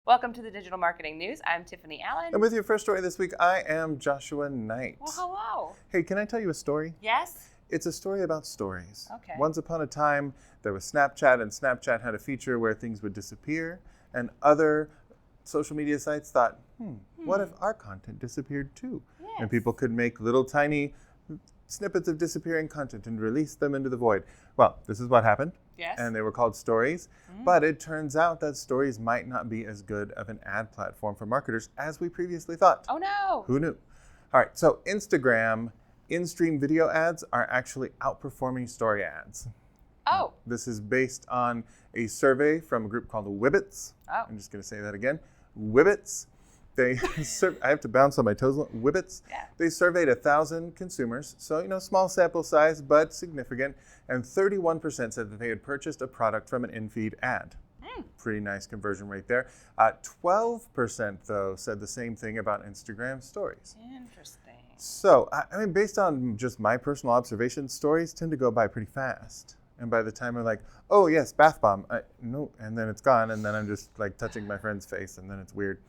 Welcome to the Digital Marketing News. I'm Tiffani Allen. And with your first story this week, I am Joshua Nite. Well, hello. Hey, can I tell you a story? Yes? It's a story about stories. Okay. Once upon a time, there was Snapchat, and Snapchat had a feature where things would disappear, and other social media sites thought, what if our content disappeared too? Yes. And people could make little tiny snippets of disappearing content and release them into the void. Well, this is what happened. Yes. And they were called stories. But it turns out that stories might not be as good of an ad platform for marketers as we previously thought. Oh no. Who knew? All right, so Instagram in-stream video ads are actually outperforming story ads. Oh. This is based on a survey from a group called Whibbits. Oh. I'm just going to say that again. Whibbits. I have to bounce on my toes. Whibbits. Yeah. They surveyed 1,000 consumers, so small sample size, but significant. And 31% said that they had purchased a product from an in-feed ad. Pretty nice conversion rate there. 12% though said the same thing about Instagram stories. Interesting. So, based on just my personal observation, stories tend to go by pretty fast. And by the time I'm like, oh yes, bath bomb, no, and then it's gone, and then I'm just like touching my friend's face, and then it's weird.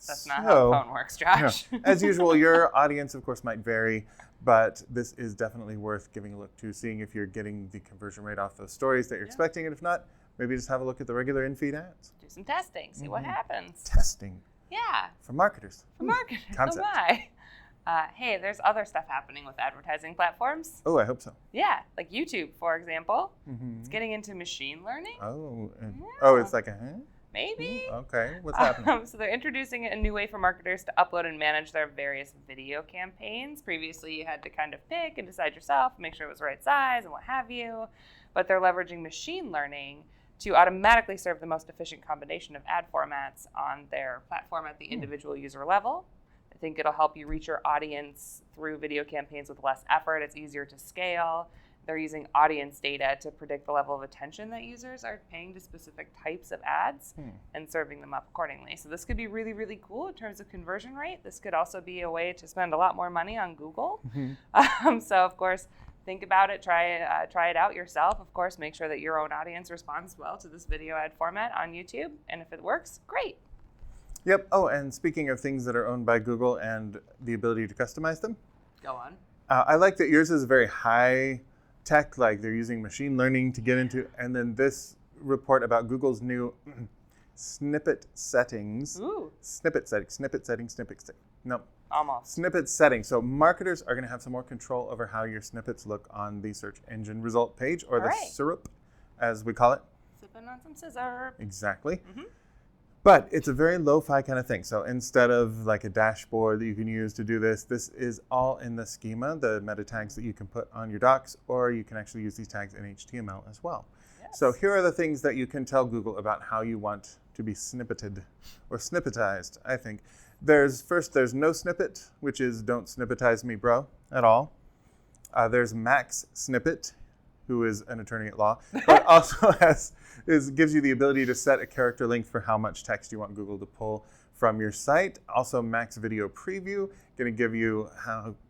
That's not how the phone works, Josh. As usual, your audience, of course, might vary, but this is definitely worth giving a look to, seeing if you're getting the conversion rate off those stories that you're expecting, and if not, maybe just have a look at the regular in-feed ads. Do some testing, see what happens. Testing. Yeah. For marketers. For marketers. Concept. Oh my. Hey, there's other stuff happening with advertising platforms. Oh, I hope so. Yeah, like YouTube, for example. It's getting into machine learning. Oh, Yeah. It's like Maybe. Okay, what's happening? So they're introducing a new way for marketers to upload and manage their various video campaigns. Previously, you had to kind of pick and decide yourself, make sure it was the right size and what have you. But they're leveraging machine learning to automatically serve the most efficient combination of ad formats on their platform at the individual user level. I think it'll help you reach your audience through video campaigns with less effort. It's easier to scale. They're using audience data to predict the level of attention that users are paying to specific types of ads and serving them up accordingly. So this could be really, really cool in terms of conversion rate. This could also be a way to spend a lot more money on Google. So of course, think about it, try it out yourself. Of course, make sure that your own audience responds well to this video ad format on YouTube. And if it works, great. Yep. Oh, and speaking of things that are owned by Google and the ability to customize them. Go on. I like that yours is very high tech, like they're using machine learning to get into, and then this report about Google's new snippet settings. Ooh. Snippet settings. No. Almost. Snippet settings. So marketers are going to have some more control over how your snippets look on the search engine result page, or the syrup, as we call it. Sipping on some scissor. Exactly. But it's a very lo-fi kind of thing. So instead of like a dashboard that you can use to do this, this is all in the schema, the meta tags that you can put on your docs, or you can actually use these tags in HTML as well. Yes. So here are the things that you can tell Google about how you want to be snippeted or snippetized, I think. There's no snippet, which is don't snippetize me, bro, at all. There's max snippet, who is an attorney at law, but also gives you the ability to set a character length for how much text you want Google to pull from your site. Also, max video preview, going to give you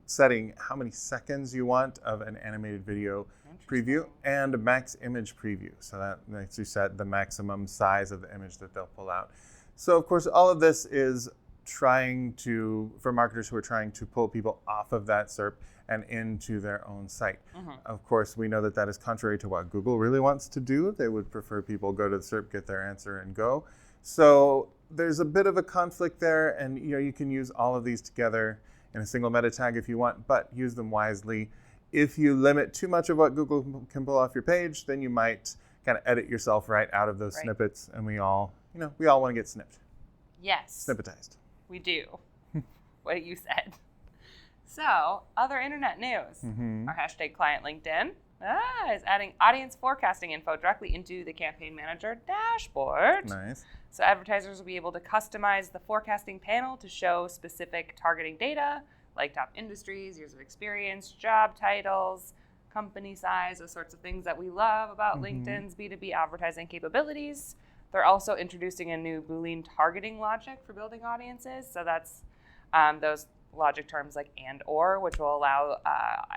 setting how many seconds you want of an animated video preview, and max image preview. So that lets you set the maximum size of the image that they'll pull out. So of course, all of this is for marketers who are trying to pull people off of that SERP and into their own site. Of course, we know that that is contrary to what Google really wants to do. They would prefer people go to the SERP, get their answer, and go. So there's a bit of a conflict there, and you can use all of these together in a single meta tag if you want, but use them wisely. If you limit too much of what Google can pull off your page, then you might kind of edit yourself right out of those snippets, and we all want to get snipped. Yes. Snippetized. We do. What you said. So, other internet news. Our hashtag client LinkedIn is adding audience forecasting info directly into the Campaign Manager dashboard. Nice. So advertisers will be able to customize the forecasting panel to show specific targeting data, like top industries, years of experience, job titles, company size, those sorts of things that we love about LinkedIn's B2B advertising capabilities. They're also introducing a new Boolean targeting logic for building audiences. So that's those logic terms like and or, which will allow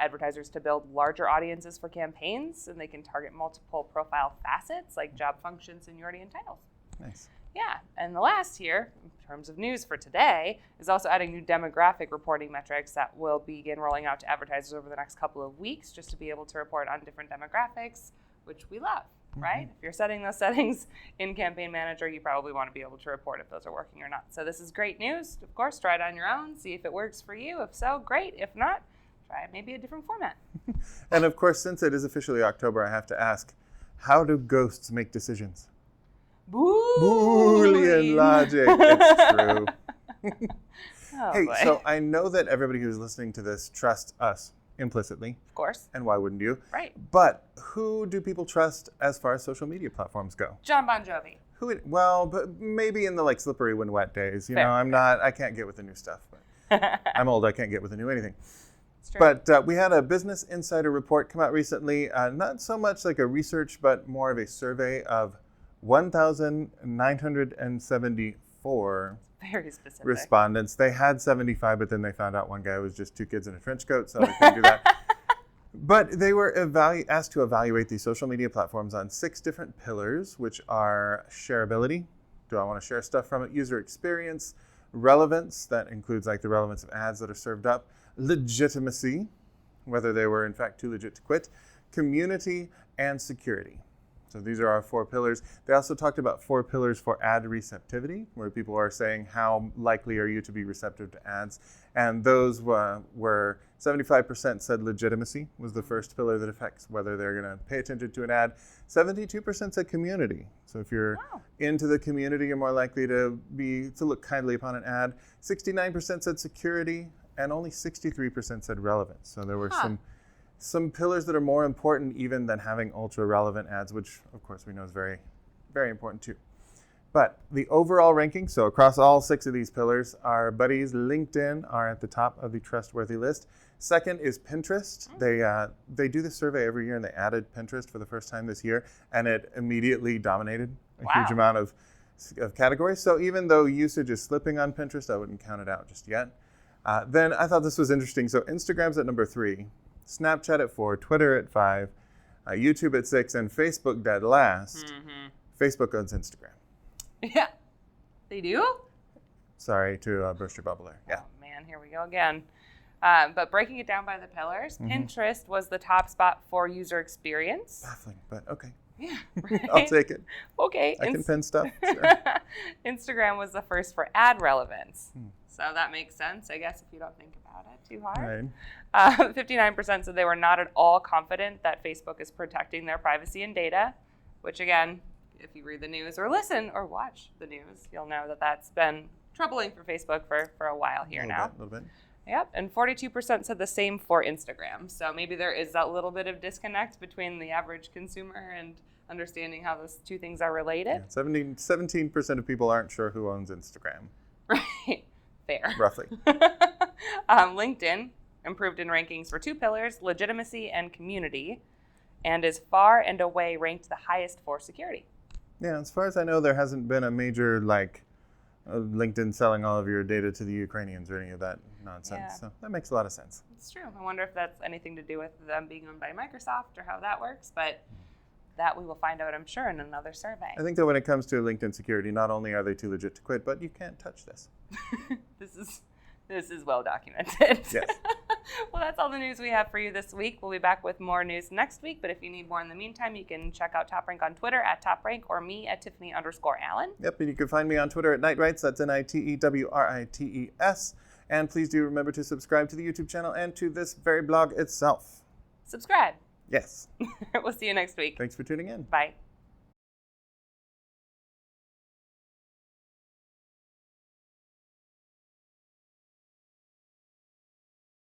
advertisers to build larger audiences for campaigns, and they can target multiple profile facets like job function, seniority, and titles. Nice. Yeah, and the last here, in terms of news for today, is also adding new demographic reporting metrics that will begin rolling out to advertisers over the next couple of weeks, just to be able to report on different demographics, which we love, right? If you're setting those settings in Campaign Manager, you probably want to be able to report if those are working or not. So this is great news. Of course, try it on your own, see if it works for you. If so, great. If not, try maybe a different format. And of course, since it is officially October, I have to ask, how do ghosts make decisions? Boolean logic. It's true. Hey, boy. so I know that everybody who's listening to this trusts us implicitly. Of course. And why wouldn't you? Right. But who do people trust as far as social media platforms go? John Bon Jovi. Well, but maybe in the like slippery when wet days. You Fair. know, I can't get with the new stuff. But I'm old, I can't get with the new anything. It's true. But we had a Business Insider report come out recently, not so much like a research, but more of a survey of 1,974 very specific respondents. They had 75, but then they found out one guy was just two kids in a trench coat, so they couldn't do that. But they were asked to evaluate these social media platforms on 6 different pillars, which are shareability. Do I want to share stuff from it? User experience, relevance, that includes like the relevance of ads that are served up, legitimacy, whether they were in fact too legit to quit, community, and security. So these are our 4 pillars. They also talked about 4 pillars for ad receptivity, where people are saying how likely are you to be receptive to ads. And those were 75% said legitimacy was the first pillar that affects whether they're going to pay attention to an ad. 72% said community. So if you're into the community, you're more likely to look kindly upon an ad. 69% said security, and only 63% said relevance. So there were some pillars that are more important even than having ultra relevant ads, which of course we know is very, very important too. But the overall ranking, so across all 6 of these pillars, our buddies LinkedIn are at the top of the trustworthy list. Second is Pinterest. They do this survey every year, and they added Pinterest for the first time this year, and it immediately dominated a huge amount of categories. So even though usage is slipping on Pinterest, I wouldn't count it out just yet. Then I thought this was interesting. So Instagram's at number 3. Snapchat at 4, Twitter at 5, YouTube at 6, and Facebook dead last. Facebook owns Instagram. Yeah, they do? Sorry to burst your bubble there. Yeah. Oh, man, here we go again. But breaking it down by the pillars, Pinterest was the top spot for user experience. Baffling, but okay. Yeah, right? I'll take it. Okay. I can pin stuff. Sure. Instagram was the first for ad relevance. So that makes sense, I guess, if you don't think about it too hard. Right. 59% said they were not at all confident that Facebook is protecting their privacy and data, which again, if you read the news or listen or watch the news, you'll know that that's been troubling for Facebook for a while here now. A little bit. Yep, and 42% said the same for Instagram. So maybe there is that little bit of disconnect between the average consumer and understanding how those two things are related. Yeah, 17% of people aren't sure who owns Instagram. Right, fair. Roughly. LinkedIn improved in rankings for 2 pillars, legitimacy and community, and is far and away ranked the highest for security. Yeah, as far as I know, there hasn't been a major LinkedIn selling all of your data to the Ukrainians or any of that nonsense. Yeah. So that makes a lot of sense. It's true. I wonder if that's anything to do with them being owned by Microsoft or how that works, but that we will find out, I'm sure, in another survey. I think that when it comes to LinkedIn security, not only are they too legit to quit, but you can't touch this. This is well documented. Yes. Well, that's all the news we have for you this week. We'll be back with more news next week, but if you need more in the meantime, you can check out TopRank on Twitter at TopRank or me at Tiffani_Allen. Yep, and you can find me on Twitter at Nitewrites. That's NITEWRITES. And please do remember to subscribe to the YouTube channel and to this very blog itself. Subscribe. Yes. We'll see you next week. Thanks for tuning in. Bye.